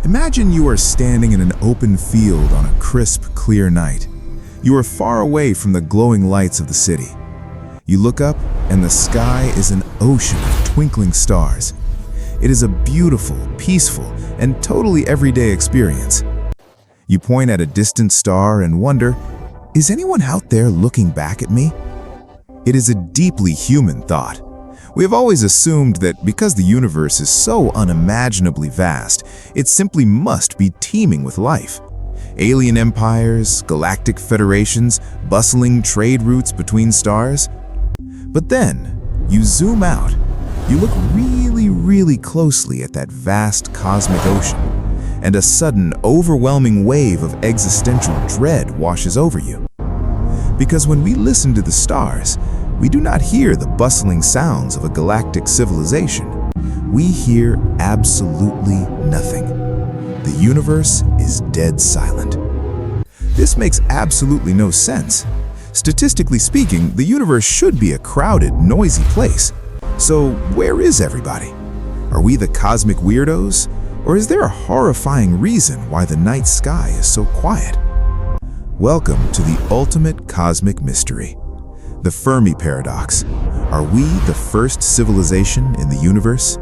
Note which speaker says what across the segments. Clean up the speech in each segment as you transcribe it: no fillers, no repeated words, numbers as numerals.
Speaker 1: Imagine you are standing in an open field on a crisp, clear night. You are far away from the glowing lights of the city. You look up, and the sky is an ocean of twinkling stars. It is a beautiful, peaceful, and totally everyday experience. You point at a distant star and wonder, is anyone out there looking back at me? It is a deeply human thought. We have always assumed that because the universe is so unimaginably vast, it simply must be teeming with life. Alien empires, galactic federations, bustling trade routes between stars. But then, you zoom out. You look really closely at that vast cosmic ocean, and a sudden, overwhelming wave of existential dread washes over you. Because when we listen to the stars, we do not hear the bustling sounds of a galactic civilization. We hear absolutely nothing. The universe is dead silent. This makes absolutely no sense. Statistically speaking, the universe should be a crowded, noisy place. So where is everybody? Are we the cosmic weirdos? Or is there a horrifying reason why the night sky is so quiet? Welcome to the ultimate cosmic mystery. The Fermi Paradox. Are we the first civilization in the universe?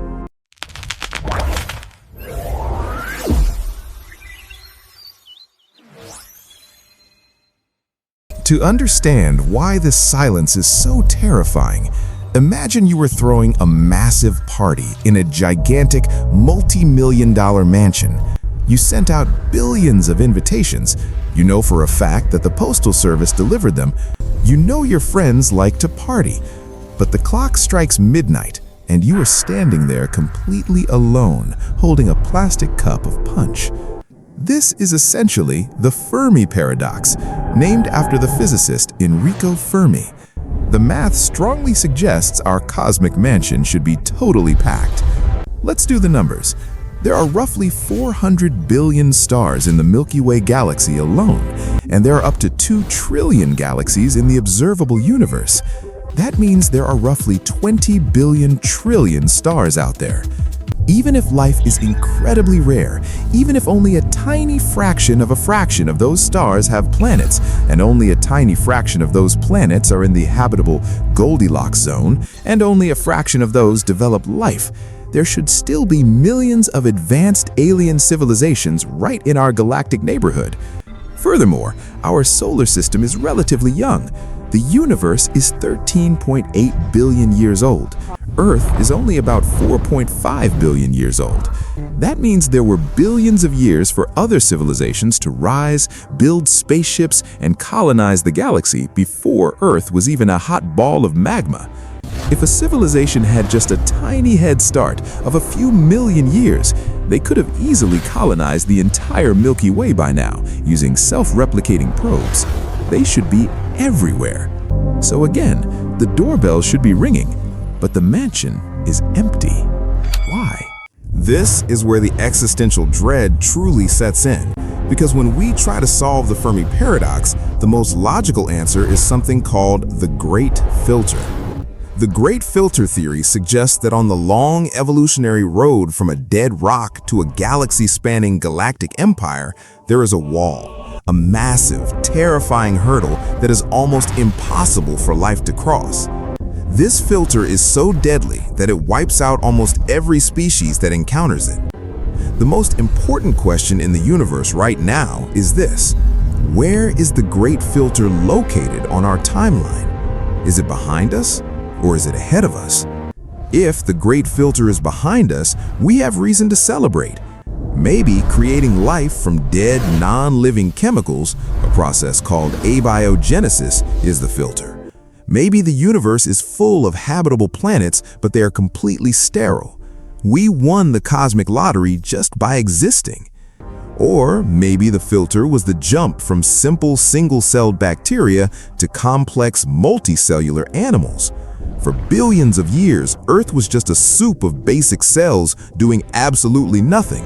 Speaker 1: To understand why this silence is so terrifying, imagine you were throwing a massive party in a gigantic, multi-million-dollar mansion. You sent out billions of invitations. You know for a fact that the Postal Service delivered them. You know your friends like to party. But the clock strikes midnight, and you are standing there completely alone, holding a plastic cup of punch. This is essentially the Fermi Paradox, named after the physicist Enrico Fermi. The math strongly suggests our cosmic mansion should be totally packed. Let's do the numbers. There are roughly 400 billion stars in the Milky Way galaxy alone, and there are up to 2 trillion galaxies in the observable universe. That means there are roughly 20 billion trillion stars out there. Even if life is incredibly rare, even if only a tiny fraction of those stars have planets, and only a tiny fraction of those planets are in the habitable Goldilocks zone, and only a fraction of those develop life, there should still be millions of advanced alien civilizations right in our galactic neighborhood. Furthermore, our solar system is relatively young. The universe is 13.8 billion years old. Earth is only about 4.5 billion years old. That means there were billions of years for other civilizations to rise, build spaceships, and colonize the galaxy before Earth was even a hot ball of magma. If a civilization had just a tiny head start of a few million years, they could have easily colonized the entire Milky Way by now using self-replicating probes. They should be everywhere. So again, the doorbell should be ringing, but the mansion is empty. Why? This is where the existential dread truly sets in, because when we try to solve the Fermi Paradox, the most logical answer is something called the Great Filter. The Great Filter theory suggests that on the long evolutionary road from a dead rock to a galaxy-spanning galactic empire, there is a wall, a massive, terrifying hurdle that is almost impossible for life to cross. This filter is so deadly that it wipes out almost every species that encounters it. The most important question in the universe right now is this: where is the Great Filter located on our timeline? Is it behind us? Or is it ahead of us? If the Great Filter is behind us, we have reason to celebrate. Maybe creating life from dead, non-living chemicals, a process called abiogenesis, is the filter. Maybe the universe is full of habitable planets, but they are completely sterile. We won the cosmic lottery just by existing. Or maybe the filter was the jump from simple single-celled bacteria to complex multicellular animals. For billions of years, Earth was just a soup of basic cells doing absolutely nothing.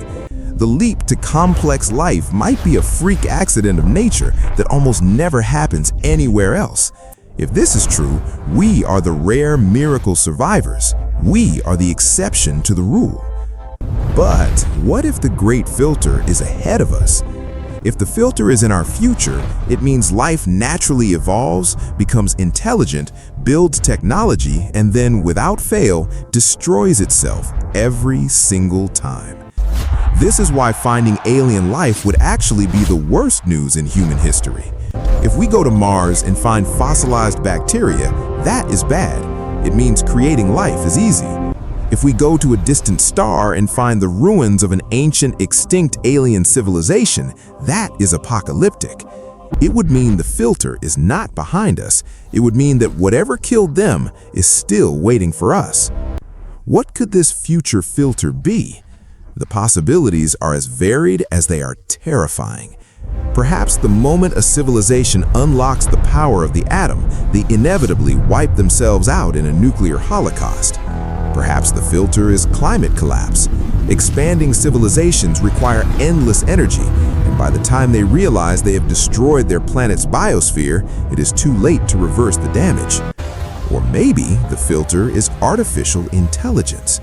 Speaker 1: The leap to complex life might be a freak accident of nature that almost never happens anywhere else. If this is true, we are the rare miracle survivors. We are the exception to the rule. But what if the great filter is ahead of us? If the filter is in our future, it means life naturally evolves, becomes intelligent, builds technology, and then, without fail, destroys itself every single time. This is why finding alien life would actually be the worst news in human history. If we go to Mars and find fossilized bacteria, that is bad. It means creating life is easy. If we go to a distant star and find the ruins of an ancient, extinct alien civilization, that is apocalyptic. It would mean the filter is not behind us. It would mean that whatever killed them is still waiting for us. What could this future filter be? The possibilities are as varied as they are terrifying. Perhaps the moment a civilization unlocks the power of the atom, they inevitably wipe themselves out in a nuclear holocaust. Perhaps the filter is climate collapse. Expanding civilizations require endless energy, and by the time they realize they have destroyed their planet's biosphere, it is too late to reverse the damage. Or maybe the filter is artificial intelligence.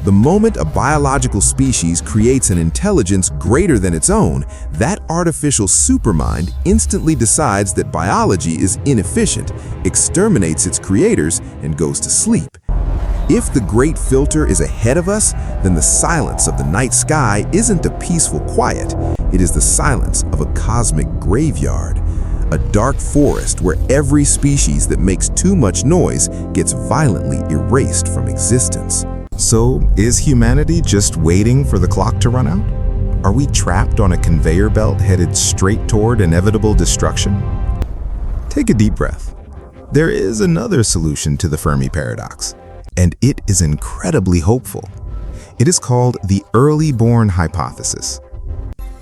Speaker 1: The moment a biological species creates an intelligence greater than its own, that artificial supermind instantly decides that biology is inefficient, exterminates its creators, and goes to sleep. If the great filter is ahead of us, then the silence of the night sky isn't a peaceful quiet. It is the silence of a cosmic graveyard, a dark forest where every species that makes too much noise gets violently erased from existence. So, is humanity just waiting for the clock to run out? Are we trapped on a conveyor belt headed straight toward inevitable destruction? Take a deep breath. There is another solution to the Fermi Paradox, and it is incredibly hopeful. It is called the Earlyborn Hypothesis.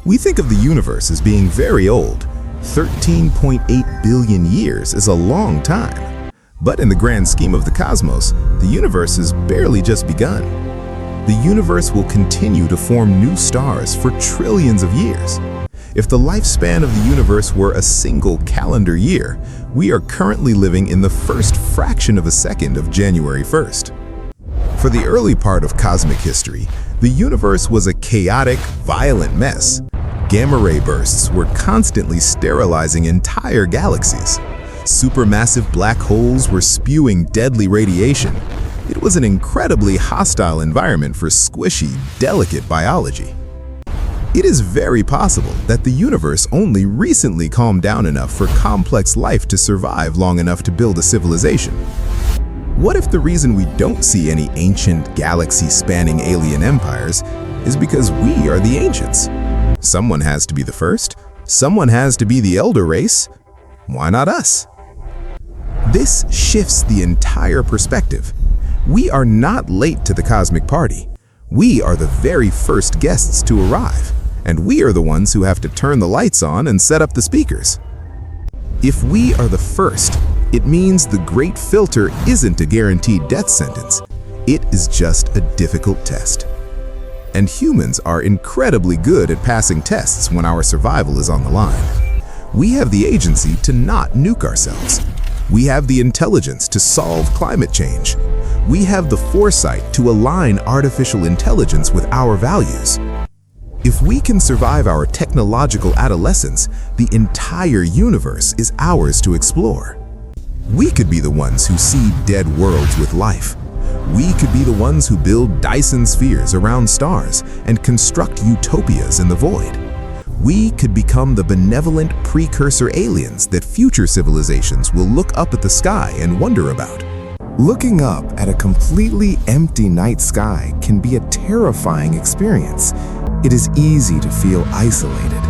Speaker 1: We think of the universe as being very old. 13.8 billion years is a long time. But in the grand scheme of the cosmos, the universe has barely just begun. The universe will continue to form new stars for trillions of years. If the lifespan of the universe were a single calendar year, we are currently living in the first fraction of a second of January 1st. For the early part of cosmic history, the universe was a chaotic, violent mess. Gamma-ray bursts were constantly sterilizing entire galaxies. Supermassive black holes were spewing deadly radiation. It was an incredibly hostile environment for squishy, delicate biology. It is very possible that the universe only recently calmed down enough for complex life to survive long enough to build a civilization. What if the reason we don't see any ancient, galaxy-spanning alien empires is because we are the ancients? Someone has to be the first. Someone has to be the elder race. Why not us? This shifts the entire perspective. We are not late to the cosmic party. We are the very first guests to arrive, and we are the ones who have to turn the lights on and set up the speakers. If we are the first, it means the great filter isn't a guaranteed death sentence. It is just a difficult test. And humans are incredibly good at passing tests when our survival is on the line. We have the agency to not nuke ourselves. We have the intelligence to solve climate change. We have the foresight to align artificial intelligence with our values. If we can survive our technological adolescence, the entire universe is ours to explore. We could be the ones who seed dead worlds with life. We could be the ones who build Dyson spheres around stars and construct utopias in the void. We could become the benevolent precursor aliens that future civilizations will look up at the sky and wonder about. Looking up at a completely empty night sky can be a terrifying experience. It is easy to feel isolated.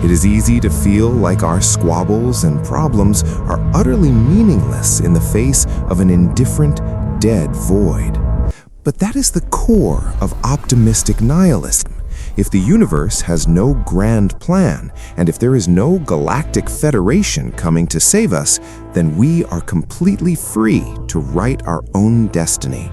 Speaker 1: It is easy to feel like our squabbles and problems are utterly meaningless in the face of an indifferent, dead void. But that is the core of optimistic nihilism. If the universe has no grand plan, and if there is no galactic federation coming to save us, then we are completely free to write our own destiny.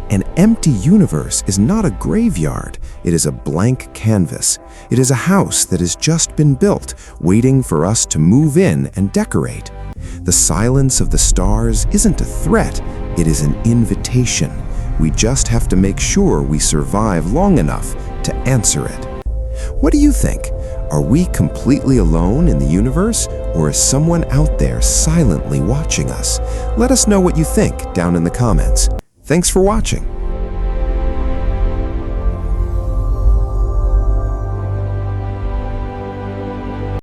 Speaker 1: An empty universe is not a graveyard. It is a blank canvas. It is a house that has just been built, waiting for us to move in and decorate. The silence of the stars isn't a threat, it is an invitation. We just have to make sure we survive long enough to answer it. What do you think? Are we completely alone in the universe, or is someone out there silently watching us? Let us know what you think down in the comments. Thanks for watching.